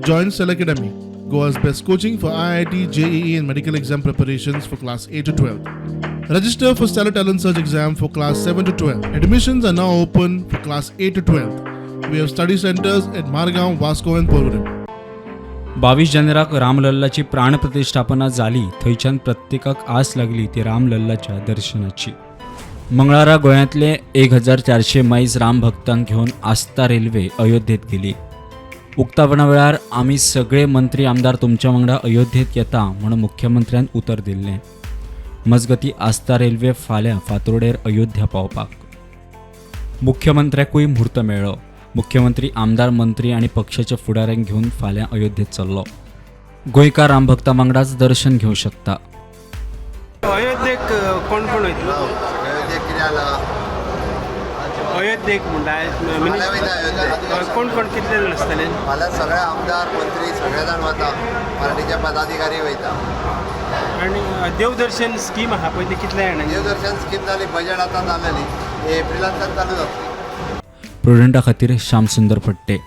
Join Cell Academy, Goa's best coaching for IIT, JEE and medical exam preparations for class 8 to 12. Register for Stellar Talent Search exam for class 7 to 12. Admissions are now open for class 8 to 12. We have study centers at Margaon, Vasco and Porvorim. 22 जानेराक रामलल्लाची प्राणप्रतिष्ठापना जाली थंयच्यान प्रत्येकाक आस लागली ती रामलल्लाच्या दर्शनाची. मंगळारा गोंयांतले 1400 मैज राम भक्तांक घेवन आस्था रेल्वे अयोध्येत गेली. उक्तावणा वेळार आमी सगळे मंत्री आमदार तुमच्या वांगडा अयोध्येत येता म्हणून मुख्यमंत्र्यान उतर दिल्लें. मजगती आस्था रेल्वे फाल्यां फातोर्डेर अयोध्या पावपाक. मुख्यमंत्र्याकूय म्हूर्त मेळ्ळो. मुख्यमंत्री आमदार मंत्री आणि पक्षाच्या फुडाऱ्यांक घेवन फाल्यां अयोध्येत चल्लो. गोंयकार रामभक्तां वांगडाच दर्शन घेवं शकता. अयोध्येक कोण कोण वयतलो? अयोध्येक म्हणटा कोण कोण कितले जाण आसतले? फाल्यां सगळे आमदार मंत्री सगळे जाण वता, पार्टीचे पदाधिकारी वयता. आनी देवदर्शन स्कीम आहा पळय ती कितल्या जाणांक? देवदर्शन स्कीम जाली, बजेट आतां जालें न्ही, एप्रिलांतल्यान चालू जातली. प्रुडंटा खातीर श्याम सुंदर फडते.